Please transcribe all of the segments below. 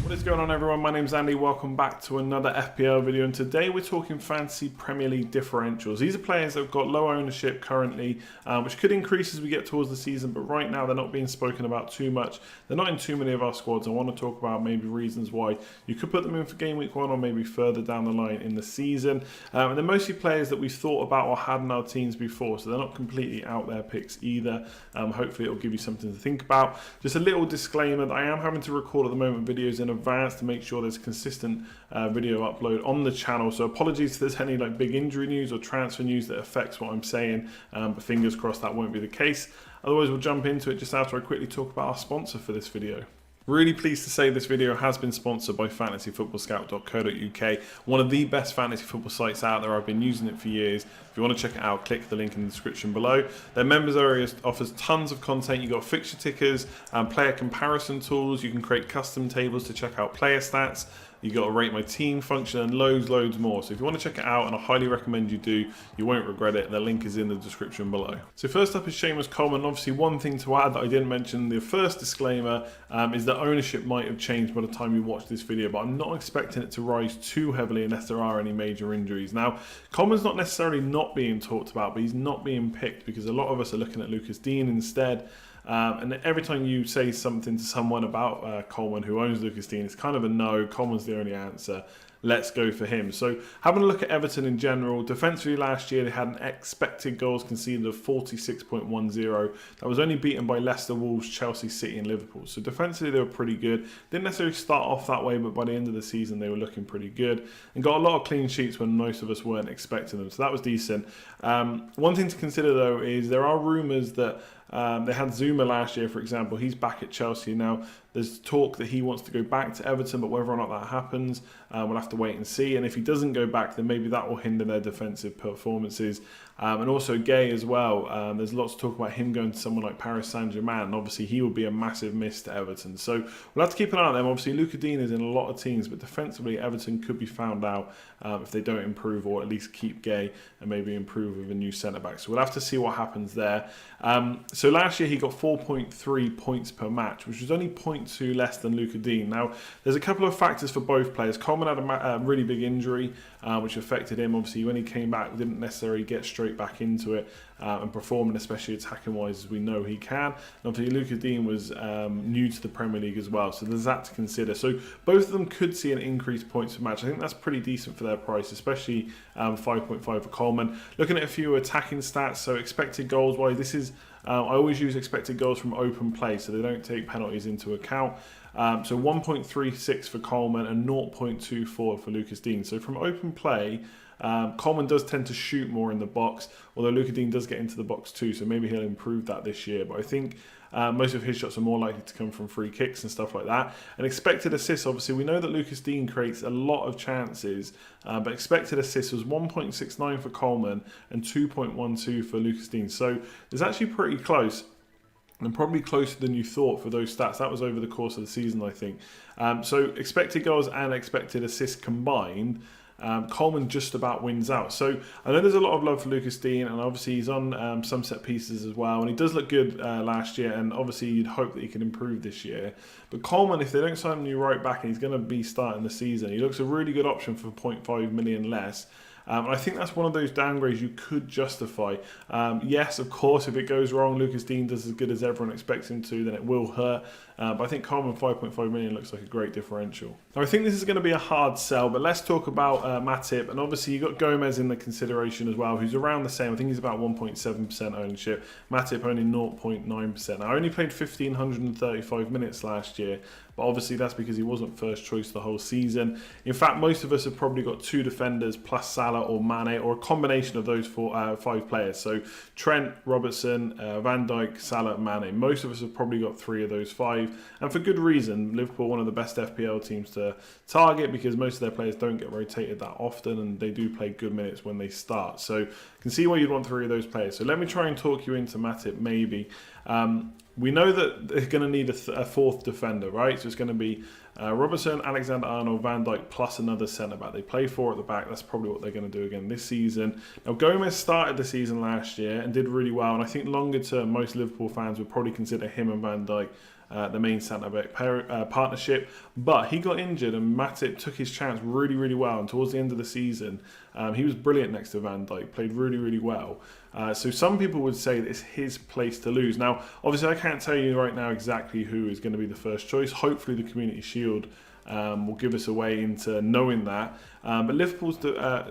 What is going on, everyone? My name's Andy. Welcome back to another FPL video, and today we're talking fantasy Premier League differentials. These are players that have got low ownership currently, which could increase as we get towards the season, but right now they're not being spoken about too much. They're not in too many of our squads. I want to talk about maybe reasons why you could put them in for game week 1 or maybe further down the line in the season. And they're mostly players that we've thought about or had in our teams before, so they're not completely out there picks either. Hopefully it'll give you something to think about. Just a little disclaimer that I am having to record at the moment videos in advance to make sure there's consistent video upload on the channel, so apologies if there's any big injury news or transfer news that affects what I'm saying, but fingers crossed that won't be the case. Otherwise we'll jump into it just after I quickly talk about our sponsor for this video. Really pleased to say this video has been sponsored by fantasyfootballscout.co.uk, one of the best fantasy football sites out there. I've been using it for years. If you want to check it out, click the link in the description below. Their members area offers tons of content. You've got fixture tickers, player comparison tools. You can create custom tables to check out player stats. You got a rate my team function and loads more. So if you want to check it out, and I highly recommend you do, you won't regret it. The link is in the description below. So first up is Coleman. Obviously, one thing to add that I didn't mention, the first disclaimer, is that ownership might have changed by the time you watch this video, but I'm not expecting it to rise too heavily unless there are any major injuries. Now, Coleman's not necessarily not being talked about, but he's not being picked because a lot of us are looking at Lucas Dean instead. And every time you say something to someone about Coleman who owns Lucas Dean, it's kind of a no. Coleman's the only answer. Let's go for him. So having a look at Everton in general, defensively last year they had an expected goals conceded of 46.10. That was only beaten by Leicester, Wolves, Chelsea, City and Liverpool. So defensively they were pretty good. Didn't necessarily start off that way, but by the end of the season they were looking pretty good. And got a lot of clean sheets when most of us weren't expecting them. So that was decent. One thing to consider though is there are rumours that they had Zuma last year, for example. He's back at Chelsea now. There's talk that he wants to go back to Everton, but whether or not that happens, we'll have to wait and see. And if he doesn't go back, then maybe that will hinder their defensive performances. And also Gay as well. There's lots to talk about him going to someone like Paris Saint-Germain. And obviously, he would be a massive miss to Everton. So we'll have to keep an eye on them. Obviously, Lucas Dean is in a lot of teams, but defensively, Everton could be found out if they don't improve, or at least keep Gay and maybe improve with a new centre-back. So we'll have to see what happens there. So last year, he got 4.3 points per match, which was only 0.2 less than Lucas Dean. Now, there's a couple of factors for both players. Coleman had a really big injury, which affected him. Obviously, when he came back, didn't necessarily get straight back into it and performing, especially attacking-wise, as we know he can. And obviously, Lucas Dean was new to the Premier League as well, so there's that to consider. So both of them could see an increased points per match. I think that's pretty decent for their price, especially 5.5 for Coleman. Looking at a few attacking stats, so expected goals-wise, this is I always use expected goals from open play, so they don't take penalties into account. So 1.36 for Coleman and 0.24 for Lucas Dean. So from open play, Coleman does tend to shoot more in the box, although Lucas Dean does get into the box too, so maybe he'll improve that this year. But I think most of his shots are more likely to come from free kicks and stuff like that. And expected assists, obviously, we know that Lucas Dean creates a lot of chances, but expected assists was 1.69 for Coleman and 2.12 for Lucas Dean. So it's actually pretty close. And probably closer than you thought for those stats. That was over the course of the season, I think. So expected goals and expected assists combined, Coleman just about wins out. So I know there's a lot of love for Lucas Dean, and obviously he's on some set pieces as well, and he does look good last year, and obviously you'd hope that he can improve this year. But Coleman, if they don't sign a new right back and he's going to be starting the season, he looks a really good option for 0.5 million less. And I think that's one of those downgrades you could justify. Yes, of course, if it goes wrong, Lucas Dean does as good as everyone expects him to, then it will hurt. But I think Coleman 5.5 million looks like a great differential. Now, I think this is going to be a hard sell, but let's talk about Matip. And obviously, you've got Gomez in the consideration as well, who's around the same. I think he's about 1.7% ownership. Matip only 0.9%. I only played 1,535 minutes last year, but obviously that's because he wasn't first choice the whole season. In fact, most of us have probably got 2 defenders plus Salah or Mane, or a combination of those 5 players. So Trent, Robertson, Van Dijk, Salah, Mane. Most of us have probably got 3 of those 5, and for good reason. Liverpool, one of the best FPL teams to target because most of their players don't get rotated that often, and they do play good minutes when they start. So you can see why you'd want 3 of those players. So let me try and talk you into Matip maybe. we know that they're going to need a fourth defender, right? So it's going to be Robertson, Alexander-Arnold, Van Dijk plus another centre-back. They play four at the back. That's probably what they're going to do again this season. Now, Gomez started the season last year and did really well. And I think longer term, most Liverpool fans would probably consider him and Van Dijk the main centre-back partnership. But he got injured and Matip took his chance really, really well. And towards the end of the season, he was brilliant next to Van Dijk, played really, really well. So some people would say that it's his place to lose. Now, obviously, I can't tell you right now exactly who is going to be the first choice. Hopefully, the Community Shield will give us a way into knowing that. But Liverpool's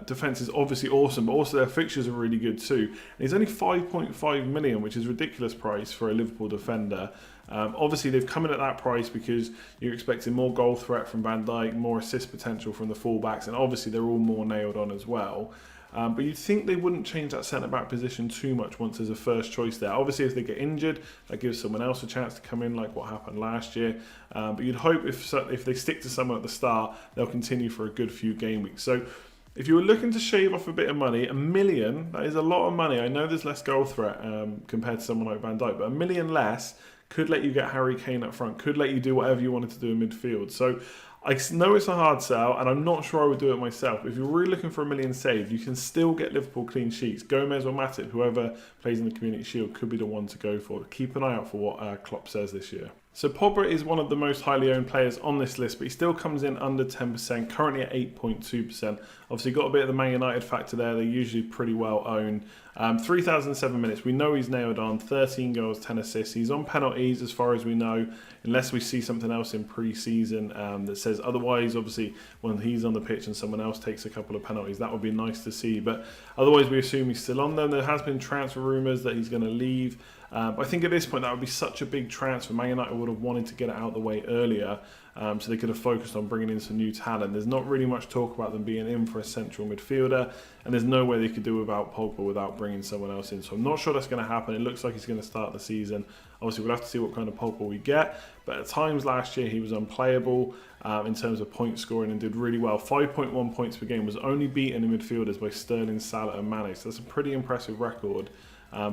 defence is obviously awesome, but also their fixtures are really good too. And it's only 5.5 million, which is a ridiculous price for a Liverpool defender. Obviously, they've come in at that price because you're expecting more goal threat from Van Dijk, more assist potential from the fullbacks, and obviously they're all more nailed on as well. But you'd think they wouldn't change that centre-back position too much once there's a first choice there. Obviously, if they get injured, that gives someone else a chance to come in, like what happened last year. But you'd hope if they stick to someone at the start, they'll continue for a good few game weeks. So if you were looking to shave off a bit of money, $1 million, that is a lot of money. I know there's less goal threat compared to someone like Van Dijk, but $1 million less could let you get Harry Kane up front, could let you do whatever you wanted to do in midfield. So I know it's a hard sell, and I'm not sure I would do it myself. But if you're really looking for $1 million saved, you can still get Liverpool clean sheets. Gomez or Matip, whoever plays in the Community Shield, could be the one to go for. Keep an eye out for what Klopp says this year. So Pogba is one of the most highly owned players on this list, but he still comes in under 10%, currently at 8.2%. Obviously got a bit of the Man United factor there. They're usually pretty well owned. 3,007 minutes. We know he's nailed on. 13 goals, 10 assists. He's on penalties as far as we know, unless we see something else in pre-season that says otherwise. Obviously, when he's on the pitch and someone else takes a couple of penalties, that would be nice to see. But otherwise, we assume he's still on them. There has been transfer rumours that he's going to leave. But I think at this point, that would be such a big transfer. Man United would have wanted to get it out of the way earlier, so they could have focused on bringing in some new talent. There's not really much talk about them being in for a central midfielder, and there's no way they could do without Pogba without bringing someone else in. So I'm not sure that's going to happen. It looks like he's going to start the season. Obviously, we'll have to see what kind of Pogba we get. But at times last year, he was unplayable in terms of point scoring and did really well. 5.1 points per game, was only beaten in midfielders by Sterling, Salah and Mane. So that's a pretty impressive record.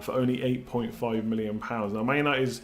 For only £8.5 million. Now, Man United's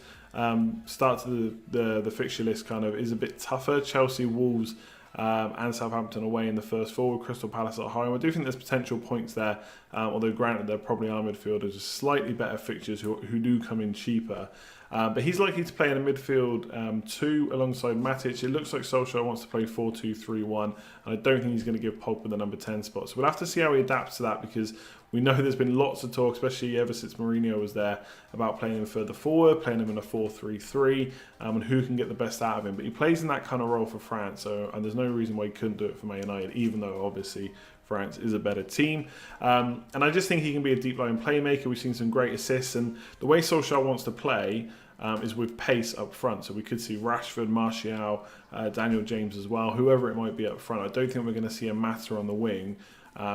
start to the fixture list kind of is a bit tougher. Chelsea, Wolves and Southampton away in the first four, with Crystal Palace at home. I do think there's potential points there, although granted there probably are midfielders with slightly better fixtures who do come in cheaper. But he's likely to play in a midfield 2 alongside Matic. It looks like Solskjaer wants to play 4-2-3-1, and I don't think he's going to give Pogba the number 10 spot. So we'll have to see how he adapts to that, because we know there's been lots of talk, especially ever since Mourinho was there, about playing him further forward, playing him in a 4-3-3, and who can get the best out of him. But he plays in that kind of role for France, and there's no reason why he couldn't do it for Man United, even though obviously France is a better team. And I just think he can be a deep line playmaker. We've seen some great assists, and the way Solskjaer wants to play is with pace up front. So we could see Rashford, Martial, Daniel James as well, whoever it might be up front. I don't think we're going to see a Mata on the wing.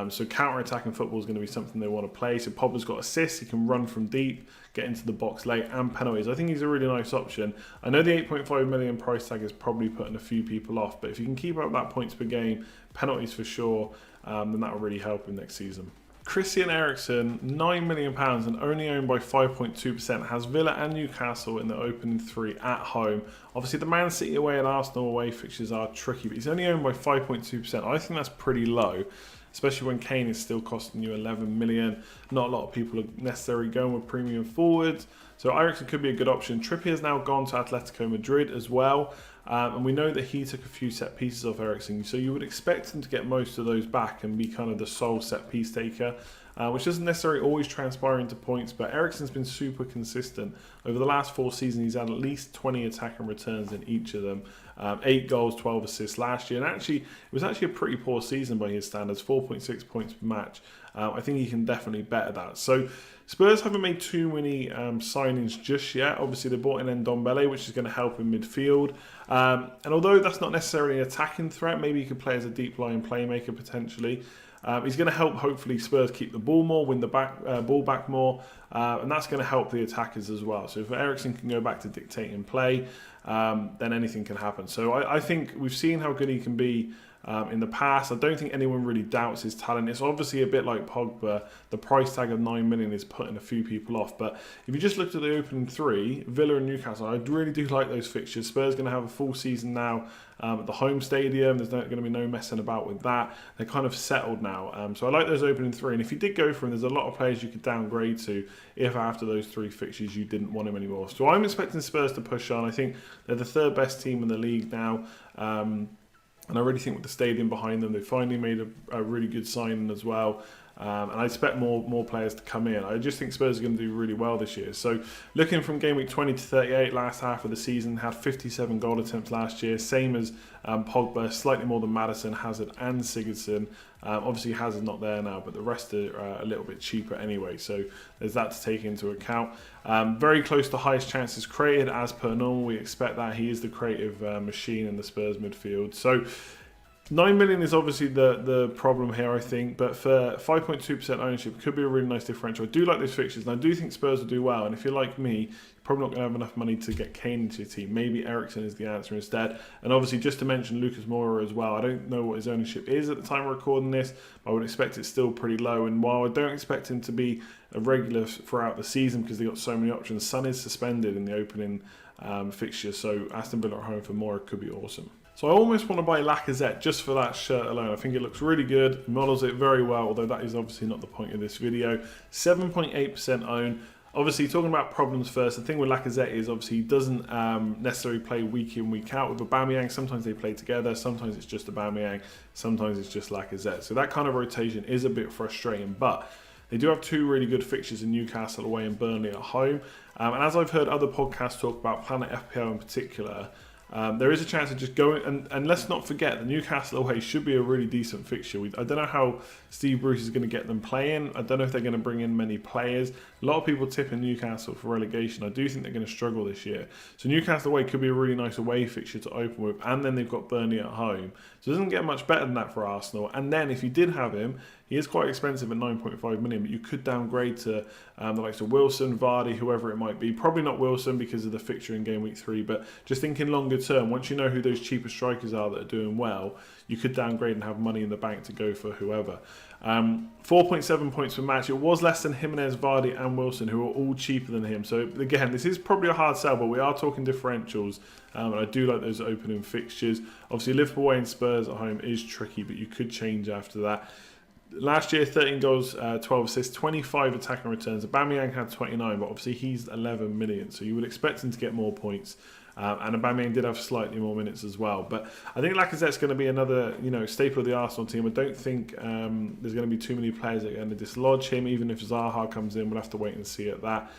So counter-attacking football is going to be something they want to play. So Pogba's got assists, he can run from deep, get into the box late, and penalties. I think he's a really nice option. I know the 8.5 million price tag is probably putting a few people off, but if you can keep up that points per game, penalties for sure, then that will really help him next season. Christian Eriksen, £9 million and only owned by 5.2%, has Villa and Newcastle in the opening 3 at home. Obviously, the Man City away and Arsenal away fixtures are tricky, but he's only owned by 5.2%. I think that's pretty low, especially when Kane is still costing you 11 million. Not a lot of people are necessarily going with premium forwards, so Eriksen could be a good option. Trippier's now gone to Atletico Madrid as well, and we know that he took a few set pieces off Eriksen, so you would expect him to get most of those back and be kind of the sole set piece taker, which doesn't necessarily always transpire into points, but Eriksen's been super consistent. Over the last 4 seasons, he's had at least 20 attacking returns in each of them. 8 goals, 12 assists last year, and actually it was actually a pretty poor season by his standards, 4.6 points per match. I think he can definitely better that. So Spurs haven't made too many signings just yet. Obviously they bought in Ndombele, which is going to help in midfield, and although that's not necessarily an attacking threat, maybe he could play as a deep line playmaker potentially. He's going to help, hopefully, Spurs keep the ball more, win the ball back more, and that's going to help the attackers as well. So if Eriksen can go back to dictating play, then anything can happen. So I think we've seen how good he can be in the past. I don't think anyone really doubts his talent. It's obviously a bit like Pogba. The price tag of 9 million is putting a few people off. But if you just looked at the opening three, Villa and Newcastle, I really do like those fixtures. Spurs going to have a full season now at the home stadium. There's going to be no messing about with that. They're kind of settled now. So I like those opening three. And if you did go for him, there's a lot of players you could downgrade to if after those three fixtures you didn't want him anymore. So I'm expecting Spurs to push on. I think they're the third best team in the league now. And I really think with the stadium behind them, they finally made a really good signing as well. And I expect more players to come in. I just think Spurs are going to do really well this year. So looking from game week 20 to 38, last half of the season, had 57 goal attempts last year, same as Pogba, slightly more than Maddison, Hazard and Sigurdsson. Obviously Hazard's not there now, but the rest are a little bit cheaper anyway, so there's that to take into account. Very close to highest chances created as per normal. We expect that. He is the creative machine in the Spurs midfield. So 9 million is obviously the problem here, I think, but for 5.2% ownership, it could be a really nice differential. I do like those fixtures, and I do think Spurs will do well. And if you're like me, you're probably not going to have enough money to get Kane into your team. Maybe Eriksen is the answer instead. And obviously, just to mention Lucas Moura as well, I don't know what his ownership is at the time of recording this. I would expect it's still pretty low. And while I don't expect him to be a regular throughout the season because they've got so many options, Son is suspended in the opening fixture, so Aston Villa at home for Moura could be awesome. So I almost want to buy Lacazette just for that shirt alone. I think it looks really good, models it very well, although that is obviously not the point of this video. 7.8% own. Obviously, talking about problems first, the thing with Lacazette is obviously he doesn't necessarily play week in, week out. With Aubameyang, sometimes they play together, sometimes it's just Aubameyang, sometimes it's just Lacazette. So that kind of rotation is a bit frustrating, but they do have two really good fixtures in Newcastle away and Burnley at home. And as I've heard other podcasts talk about, Planet FPL in particular, there is a chance of just going, and let's not forget, the Newcastle away should be a really decent fixture. I don't know how Steve Bruce is going to get them playing. I don't know if they're going to bring in many players. A lot of people tipping Newcastle for relegation. I do think they're going to struggle this year. So Newcastle away could be a really nice away fixture to open with, and then they've got Burnley at home. So it doesn't get much better than that for Arsenal. And then if you did have him, he is quite expensive at 9.5 million, but you could downgrade to the likes of Wilson, Vardy, whoever it might be. Probably not Wilson because of the fixture in game week 3, but just thinking longer term, once you know who those cheaper strikers are that are doing well, you could downgrade and have money in the bank to go for whoever. 4.7 points per match. It was less than Jimenez, Vardy and Wilson, who are all cheaper than him. So again, this is probably a hard sell, but we are talking differentials. And I do like those opening fixtures. Obviously, Liverpool away and Spurs at home is tricky, but you could change after that. Last year, 13 goals, 12 assists, 25 attacking returns. Aubameyang had 29, but obviously he's 11 million, so you would expect him to get more points. And Aubameyang did have slightly more minutes as well. But I think Lacazette's going to be another, staple of the Arsenal team. I don't think there's going to be too many players that are going to dislodge him. Even if Zaha comes in, we'll have to wait and see at that.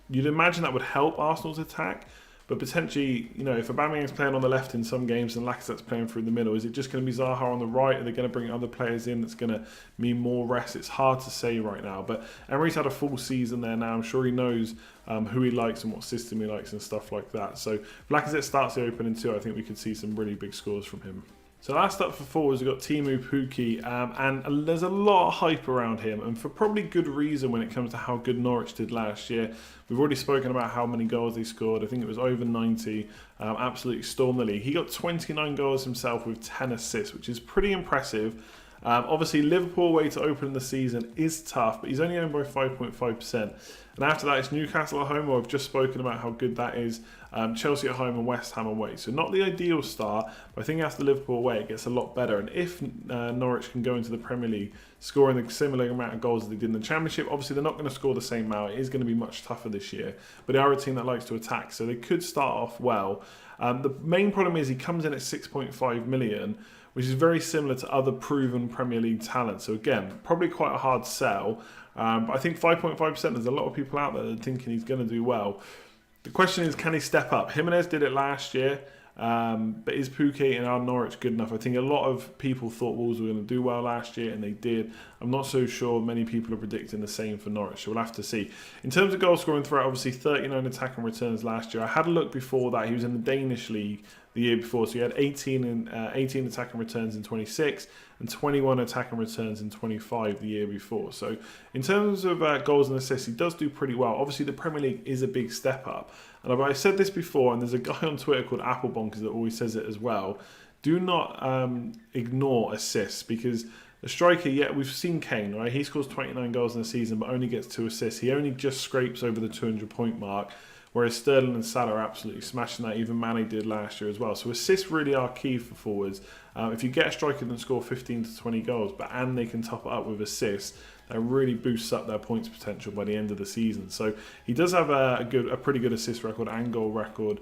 You'd imagine that would help Arsenal's attack. But potentially, if Aubameyang's playing on the left in some games and Lacazette's playing through the middle, is it just going to be Zaha on the right? Are they going to bring other players in that's going to mean more rest? It's hard to say right now. But Emery's had a full season there now. I'm sure he knows who he likes and what system he likes and stuff like that. So if Lacazette starts the opening too, I think we could see some really big scores from him. So last up for forwards, we've got Teemu Pukki, and there's a lot of hype around him, and for probably good reason when it comes to how good Norwich did last year. We've already spoken about how many goals he scored. I think it was over 90, absolutely stormed the league. He got 29 goals himself with 10 assists, which is pretty impressive. Obviously, Liverpool away to open the season is tough, but he's only owned by 5.5%. And after that, it's Newcastle at home, where I've just spoken about how good that is. Chelsea at home and West Ham away. So not the ideal start, but I think after Liverpool away, it gets a lot better. And if Norwich can go into the Premier League scoring a similar amount of goals as they did in the Championship, obviously they're not going to score the same amount. It is going to be much tougher this year. But they are a team that likes to attack, so they could start off well. The main problem is he comes in at 6.5 million, which is very similar to other proven Premier League talent. So again, probably quite a hard sell. But I think 5.5%, there's a lot of people out there that are thinking he's going to do well. The question is, can he step up? Jimenez did it last year, but is Pukki and our Norwich good enough? I think a lot of people thought Wolves were going to do well last year, and they did. I'm not so sure many people are predicting the same for Norwich, so we'll have to see. In terms of goal scoring threat, obviously 39 attacking returns last year. I had a look before that. He was in the Danish league the year before, so he had 18 attacking returns in 26 and 21 attacking returns in 25 the year before. So in terms of goals and assists, he does do pretty well. Obviously, the Premier League is a big step up. And I've said this before, and there's a guy on Twitter called Apple Bonkers that always says it as well. do not ignore assists, because the striker, yeah, we've seen Kane, right? He scores 29 goals in a season, but only gets 2 assists. He only just scrapes over the 200-point mark, whereas Sterling and Salah are absolutely smashing that. Even Mane did last year as well. So assists really are key for forwards. If you get a striker that score 15 to 20 goals, and they can top it up with assists, that really boosts up their points potential by the end of the season. So he does have a pretty good assist record and goal record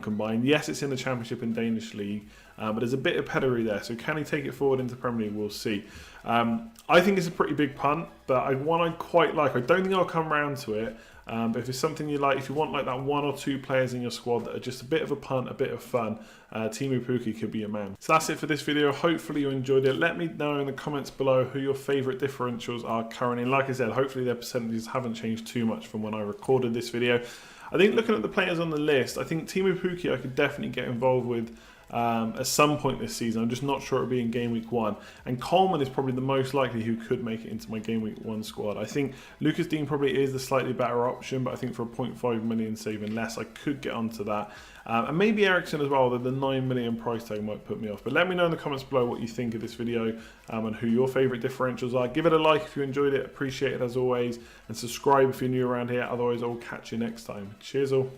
combined. Yes, it's in the Championship and Danish League, but there's a bit of pedigree there. So can he take it forward into Premier League? We'll see. I think it's a pretty big punt, but one I quite like. I don't think I'll come round to it. But if it's something you like, if you want like that 1 or 2 players in your squad that are just a bit of a punt, a bit of fun, Teemu Pukki could be your man. So that's it for this video. Hopefully you enjoyed it. Let me know in the comments below who your favourite differentials are currently. And like I said, hopefully their percentages haven't changed too much from when I recorded this video. I think looking at the players on the list, I think Teemu Pukki I could definitely get involved with at some point this season. I'm just not sure it'll be in Game Week 1. And Coleman is probably the most likely who could make it into my Game Week 1 squad. I think Lucas Digne probably is the slightly better option, but I think for a 0.5 million saving less, I could get onto that. And maybe Eriksen as well, although the 9 million price tag might put me off. But let me know in the comments below what you think of this video and who your favourite differentials are. Give it a like if you enjoyed it. Appreciate it as always. And subscribe if you're new around here. Otherwise, I'll catch you next time. Cheers all.